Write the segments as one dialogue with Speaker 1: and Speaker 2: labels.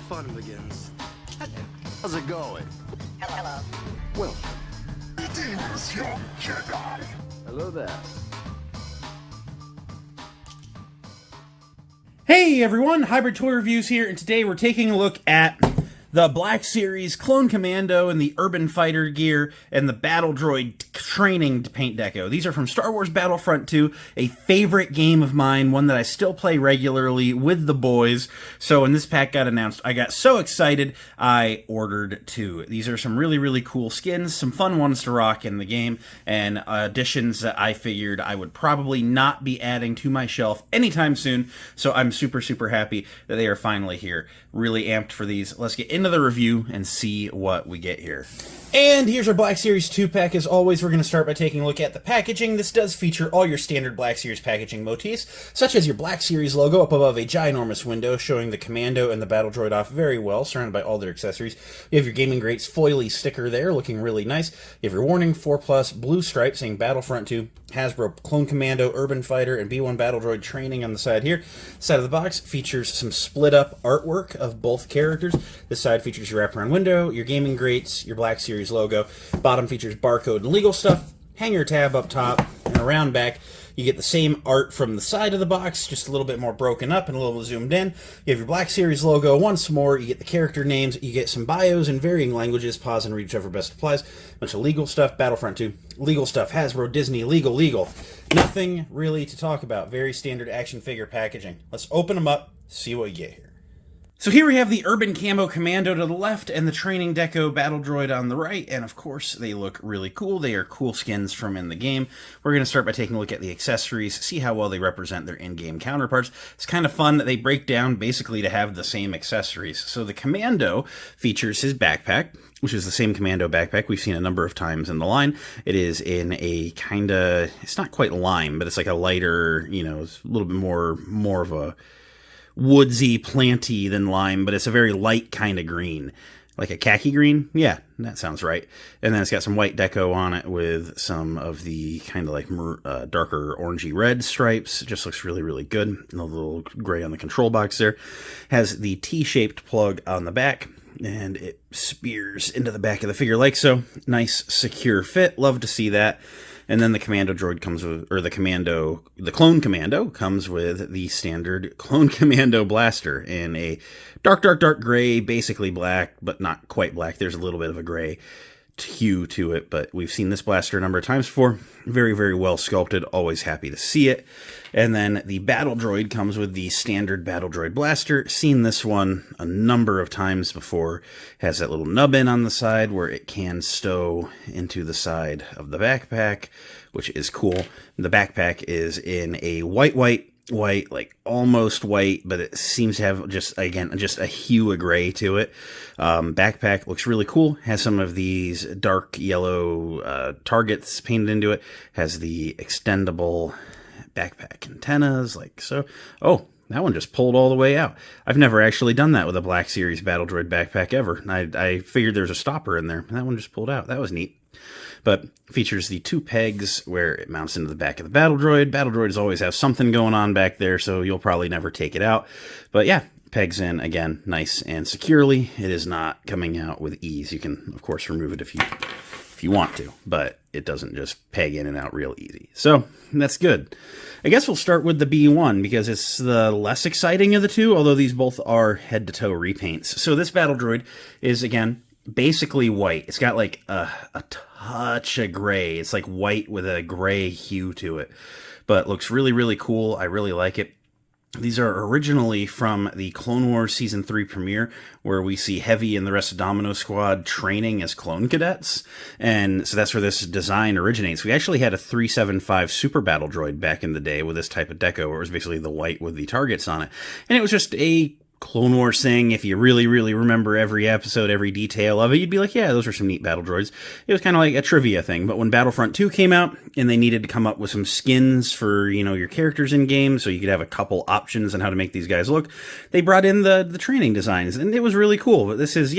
Speaker 1: fun begins.
Speaker 2: How's it going?
Speaker 3: Hello.
Speaker 2: Well,
Speaker 4: Greetings, young Jedi.
Speaker 2: hello there.
Speaker 5: Hey everyone, Hybrid Toy Reviews here, and today we're taking a look at the Black Series Clone Commando and the Urban Fighter gear and the Battle Droid training paint deco. These are from Star Wars Battlefront 2, a favorite game of mine, one that I still play regularly with the boys. So when this pack got announced, I got so excited, I ordered two. These are some really, really cool skins, some fun ones to rock in the game, and additions that I figured I would probably not be adding to my shelf anytime soon. So I'm super, super happy that they are finally here. Really amped for these. Let's get into the review and see what we get here. And here's our Black Series 2-pack. As always, we're going to start by taking a look at the packaging. This does feature all your standard Black Series packaging motifs, such as your Black Series logo up above a ginormous window, showing the Commando and the Battle Droid off very well, surrounded by all their accessories. You have your Gaming Greats foily sticker there, looking really nice. You have your Warning 4+ blue stripe saying Battlefront 2, Hasbro Clone Commando, Urban Fighter, and B1 Battle Droid training on the side here. Side of the box features some split-up artwork of both characters. This side features your wraparound window, your Gaming Greats, your Black Series logo. Bottom features barcode and legal stuff, hanger tab up top, and around back you get the same art from the side of the box, just a little bit more broken up and a little zoomed in. You have your Black Series logo once more, you get the character names, you get some bios in varying languages, pause and read whichever best applies. A bunch of legal stuff, Battlefront 2, legal stuff, Hasbro, Disney, legal. Nothing really to talk about, very standard action figure packaging. Let's open them up, see what we get here. So here we have the Urban Camo Commando to the left and the Training Deco Battle Droid on the right, and of course they look really cool. They are cool skins from in the game. We're going to start by taking a look at the accessories, see how well they represent their in-game counterparts. It's kind of fun that they break down basically to have the same accessories. So the Commando features his backpack, which is the same Commando backpack we've seen a number of times in the line. It is in a kind of, it's not quite lime, but it's like a lighter, you know, it's a little bit more of a woodsy, planty than lime, but it's a very light kind of green. Like a khaki green? Yeah, that sounds right. And then it's got some white deco on it with some of the kind of like darker orangey red stripes. It just looks really, really good. And a little gray on the control box there. Has the T-shaped plug on the back, and it spears into the back of the figure like so. Nice, secure fit. Love to see that. And then the Commando droid comes with, or the Clone Commando comes with the standard Clone Commando blaster in a dark gray, basically black, but not quite black. There's a little bit of a gray hue to it, but we've seen this blaster a number of times before. Very, very well sculpted. Always happy to see it. And then the Battle Droid comes with the standard Battle Droid blaster. Seen this one a number of times before. Has that little nub in on the side where it can stow into the side of the backpack, which is cool. The backpack is in a white, like almost white, but it seems to have just a hue of gray to it. Backpack looks really cool. Has some of these dark yellow targets painted into it. Has the extendable backpack antennas, like so. Oh, that one just pulled all the way out. I've never actually done that with a Black Series Battle Droid backpack ever. I figured there's a stopper in there, and that one just pulled out. That was neat. But features the two pegs where it mounts into the back of the Battle Droid. Battle Droids always have something going on back there, so you'll probably never take it out. But yeah, pegs in, again, nice and securely. It is not coming out with ease. You can, of course, remove it if you want to, but it doesn't just peg in and out real easy. So that's good. I guess we'll start with the B1 because it's the less exciting of the two, although these both are head-to-toe repaints. So this Battle Droid is, again, basically white. It's got like a touch of gray. It's like white with a gray hue to it, but looks really, really cool. I really like it. These are originally from the Clone Wars Season 3 premiere, where we see Heavy and the rest of Domino Squad training as clone cadets, and so that's where this design originates. We actually had a 375 Super Battle Droid back in the day with this type of deco, where it was basically the white with the targets on it, and it was just a Clone Wars thing. If you really, really remember every episode, every detail of it, you'd be like, yeah, those are some neat battle droids. It was kind of like a trivia thing. But when Battlefront 2 came out and they needed to come up with some skins for, you know, your characters in game, so you could have a couple options on how to make these guys look, they brought in the training designs, and it was really cool. But this is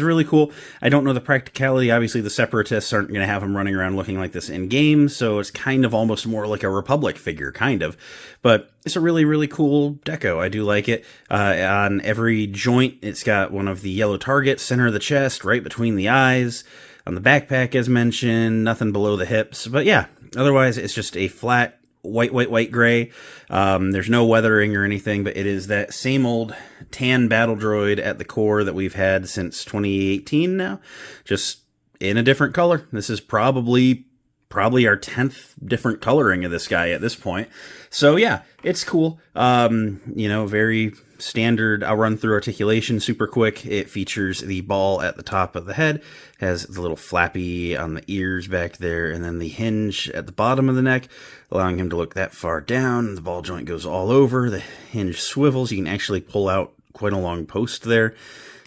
Speaker 5: really cool. I don't know the practicality. Obviously, the Separatists aren't going to have them running around looking like this in game, so it's kind of almost more like a Republic figure, kind of. But it's a really, really cool deco. I do like it. On every joint, it's got one of the yellow targets, center of the chest, right between the eyes. On the backpack, as mentioned, nothing below the hips. But yeah, otherwise, it's just a flat white gray. There's no weathering or anything, but it is that same old tan battle droid at the core that we've had since 2018 now, just in a different color. This is probably our 10th different coloring of this guy at this point. So yeah, it's cool. Very standard. I'll run through articulation super quick. It features the ball at the top of the head, has the little flappy on the ears back there, and then the hinge at the bottom of the neck, allowing him to look that far down. The ball joint goes all over. The hinge swivels. You can actually pull out quite a long post there,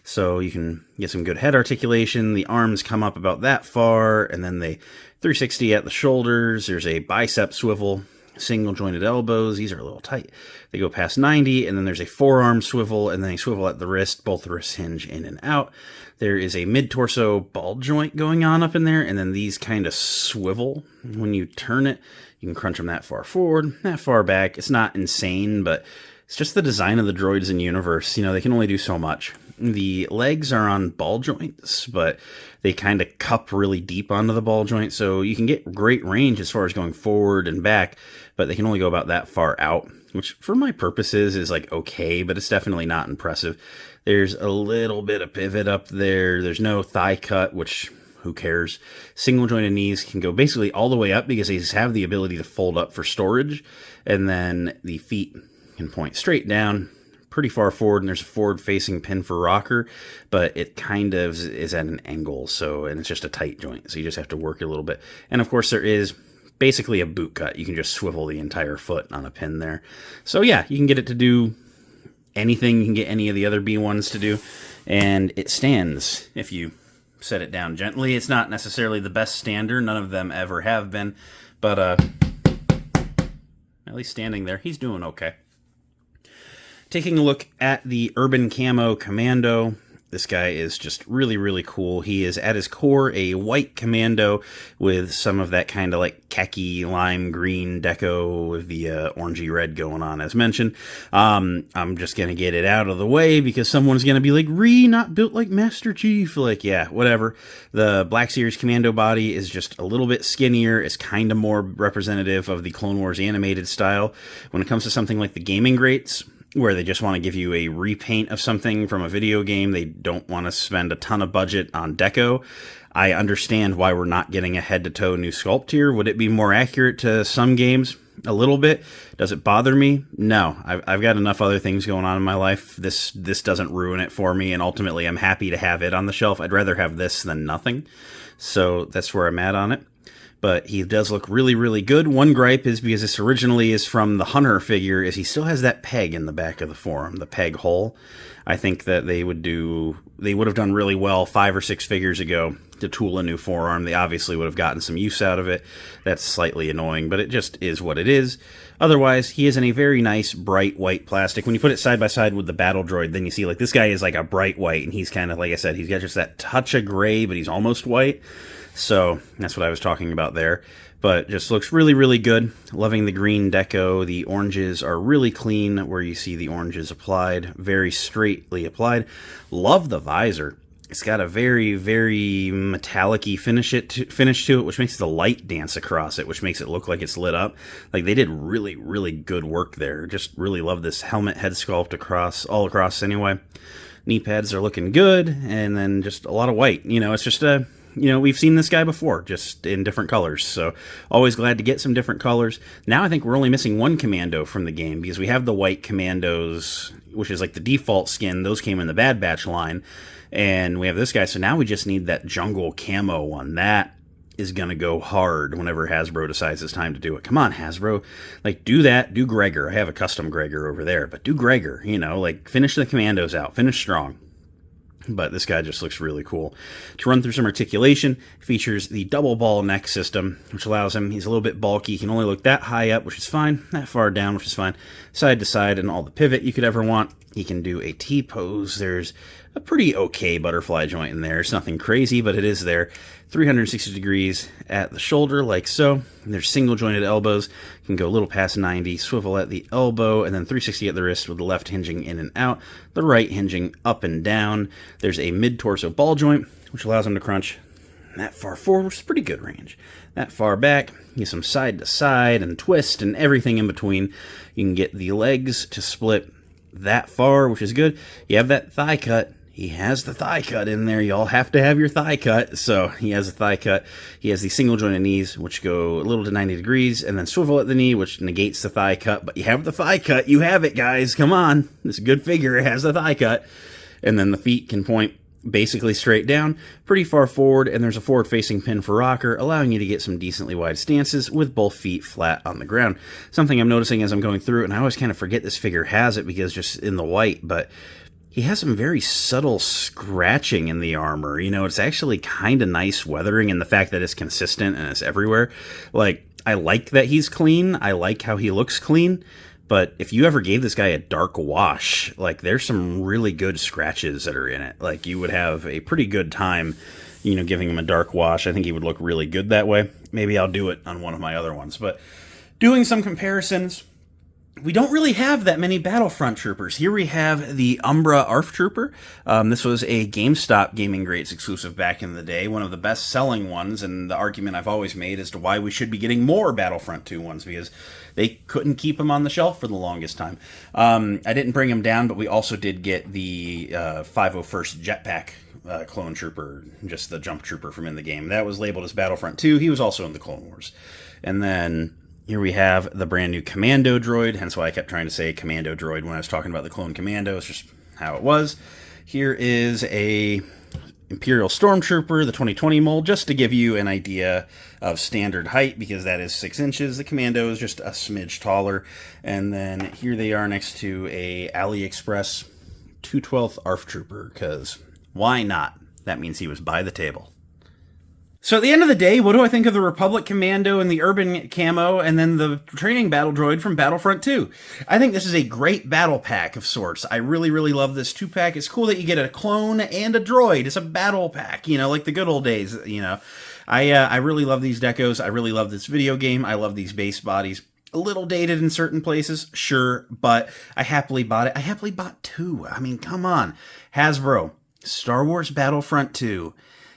Speaker 5: so you can get some good head articulation. The arms come up about that far, and then they 360 at the shoulders. There's a bicep swivel, single jointed elbows. These are a little tight. They go past 90, and then there's a forearm swivel, and then a swivel at the wrist. Both wrists hinge in and out. There is a mid-torso ball joint going on up in there, and then these kind of swivel. When you turn it, you can crunch them that far forward, that far back. It's not insane, but it's just the design of the droids in universe. They can only do so much. The legs are on ball joints, but they kind of cup really deep onto the ball joint, so you can get great range as far as going forward and back, but they can only go about that far out, which for my purposes is like okay, but it's definitely not impressive. There's a little bit of pivot up there. There's no thigh cut, which who cares? Single jointed knees can go basically all the way up because they have the ability to fold up for storage, and then the feet can point straight down pretty far forward, and there's a forward-facing pin for rocker, but it kind of is at an angle, and it's just a tight joint, so you just have to work it a little bit. And of course, there is basically a boot cut. You can just swivel the entire foot on a pin there. So yeah, you can get it to do anything. You can get any of the other B1s to do, and it stands if you set it down gently. It's not necessarily the best stander. None of them ever have been, but at least standing there, he's doing okay. Taking a look at the Urban Camo Commando, this guy is just really, really cool. He is at his core a white Commando with some of that kind of like khaki lime green deco with the orangey red going on, as mentioned. I'm just going to get it out of the way because someone's going to be like, not built like Master Chief. Like, yeah, whatever. The Black Series Commando body is just a little bit skinnier. It's kind of more representative of the Clone Wars animated style. When it comes to something like the gaming greats, where they just want to give you a repaint of something from a video game, they don't want to spend a ton of budget on deco. I understand why we're not getting a head-to-toe new sculpt here. Would it be more accurate to some games? A little bit. Does it bother me? No. I've got enough other things going on in my life. This doesn't ruin it for me, and ultimately I'm happy to have it on the shelf. I'd rather have this than nothing. So that's where I'm at on it. But he does look really, really good. One gripe is because this originally is from the Hunter figure, is he still has that peg in the back of the forearm, the peg hole. I think that they would have done really well 5 or 6 figures ago to tool a new forearm. They obviously would have gotten some use out of it. That's slightly annoying, but it just is what it is. Otherwise, he is in a very nice, bright white plastic. When you put it side by side with the Battle Droid, then you see, like, this guy is like a bright white, and he's kind of, like I said, he's got just that touch of gray, but he's almost white. So that's what I was talking about there. But just looks really, really good. Loving the green deco. The oranges are really clean where you see the oranges applied. Very straightly applied. Love the visor. It's got a very, very metallic-y finish to it, which makes the light dance across it, which makes it look like it's lit up. Like, they did really, really good work there. Just really love this helmet head sculpt all across anyway. Knee pads are looking good, and then just a lot of white. It's just we've seen this guy before, just in different colors, so always glad to get some different colors. Now I think we're only missing one Commando from the game, because we have the white Commandos, which is like the default skin. Those came in the Bad Batch line, and we have this guy, so now we just need that jungle camo one. That is going to go hard whenever Hasbro decides it's time to do it. Come on, Hasbro. Like, do that. Do Gregor. I have a custom Gregor over there, but do Gregor. Finish the Commandos out. Finish strong. But this guy just looks really cool. To run through some articulation, features the double ball neck system, which allows him, he's a little bit bulky, he can only look that high up, which is fine, that far down, which is fine, side to side, and all the pivot you could ever want. He can do a T-pose. There's a pretty okay butterfly joint in there. It's nothing crazy, but it is there. 360 degrees at the shoulder, like so. And there's single-jointed elbows. You can go a little past 90, swivel at the elbow, and then 360 at the wrist with the left hinging in and out, the right hinging up and down. There's a mid-torso ball joint, which allows him to crunch that far forward, which is pretty good range. That far back, you get some side-to-side and twist and everything in between. You can get the legs to split that far, which is good. You have that thigh cut. He has the thigh cut in there. You all have to have your thigh cut. So he has a thigh cut. He has the single jointed knees, which go a little to 90 degrees, and then swivel at the knee, which negates the thigh cut. But you have the thigh cut. You have it, guys. Come on. This is a good figure. It has the thigh cut. And then the feet can point basically straight down, pretty far forward, and there's a forward-facing pin for rocker, allowing you to get some decently wide stances with both feet flat on the ground. Something I'm noticing as I'm going through, and I always kind of forget this figure has it because just in the white, but he has some very subtle scratching in the armor. You know, it's actually kind of nice weathering, and the fact that it's consistent and it's everywhere. Like, I like that he's clean. I like how he looks clean. But if you ever gave this guy a dark wash, like, there's some really good scratches that are in it. Like, you would have a pretty good time, you know, giving him a dark wash. I think he would look really good that way. Maybe I'll do it on one of my other ones. But doing some comparisons, we don't really have that many Battlefront troopers. Here we have the Umbra ARF Trooper. This was a GameStop Gaming Greats exclusive back in the day, one of the best-selling ones, and the argument I've always made as to why we should be getting more Battlefront 2 ones, because they couldn't keep them on the shelf for the longest time. I didn't bring them down, but we also did get the 501st Jetpack Clone Trooper, just the jump trooper from in the game. That was labeled as Battlefront 2. He was also in the Clone Wars. And then here we have the brand new Commando droid, hence why I kept trying to say Commando droid when I was talking about the Clone Commando. It's just how it was. Here is a Imperial Stormtrooper, the 2020 mold, just to give you an idea of standard height, because that is 6 inches. The Commando is just a smidge taller. And then here they are next to a AliExpress 212th ARF Trooper, because why not? That means he was by the table. So at the end of the day, what do I think of the Republic Commando and the Urban Camo and then the Training Battle Droid from Battlefront 2? I think this is a great battle pack of sorts. I really, really love this 2-pack. It's cool that you get a clone and a droid. It's a battle pack, you know, like the good old days, you know. I really love these decos. I really love this video game. I love these base bodies. A little dated in certain places, sure, but I happily bought it. I happily bought 2. I mean, come on. Hasbro, Star Wars Battlefront 2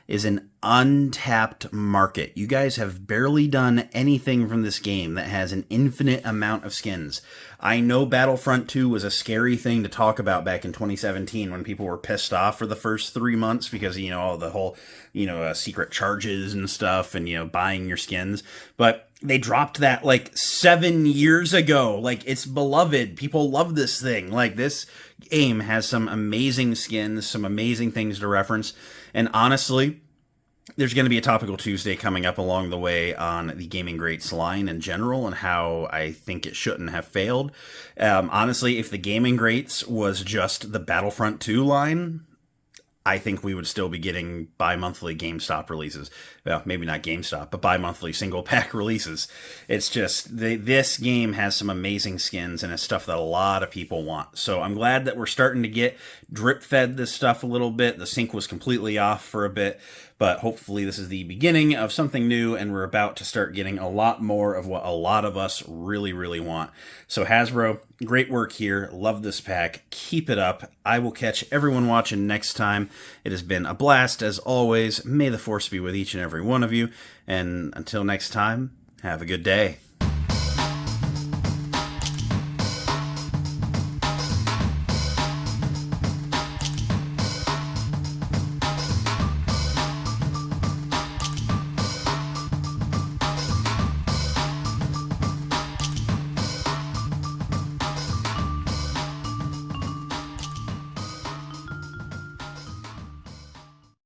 Speaker 5: is an untapped market. You guys have barely done anything from this game that has an infinite amount of skins. I know Battlefront 2 was a scary thing to talk about back in 2017 when people were pissed off for the first 3 months because, you know, the whole, you know, secret charges and stuff and, you know, buying your skins. But they dropped that like 7 years ago. Like, it's beloved. People love this thing. Like, this game has some amazing skins, some amazing things to reference. And honestly, there's going to be a Topical Tuesday coming up along the way on the Gaming Greats line in general and how I think it shouldn't have failed. Honestly, if the Gaming Greats was just the Battlefront 2 line, I think we would still be getting bi-monthly GameStop releases. Well, maybe not GameStop, but bi-monthly single-pack releases. It's just, this game has some amazing skins, and it's stuff that a lot of people want. So I'm glad that we're starting to get drip-fed this stuff a little bit. The sync was completely off for a bit, but hopefully this is the beginning of something new, and we're about to start getting a lot more of what a lot of us really, really want. So Hasbro, great work here. Love this pack. Keep it up. I will catch everyone watching next time. It has been a blast, as always. May the Force be with each and every one of you. And until next time, have a good day.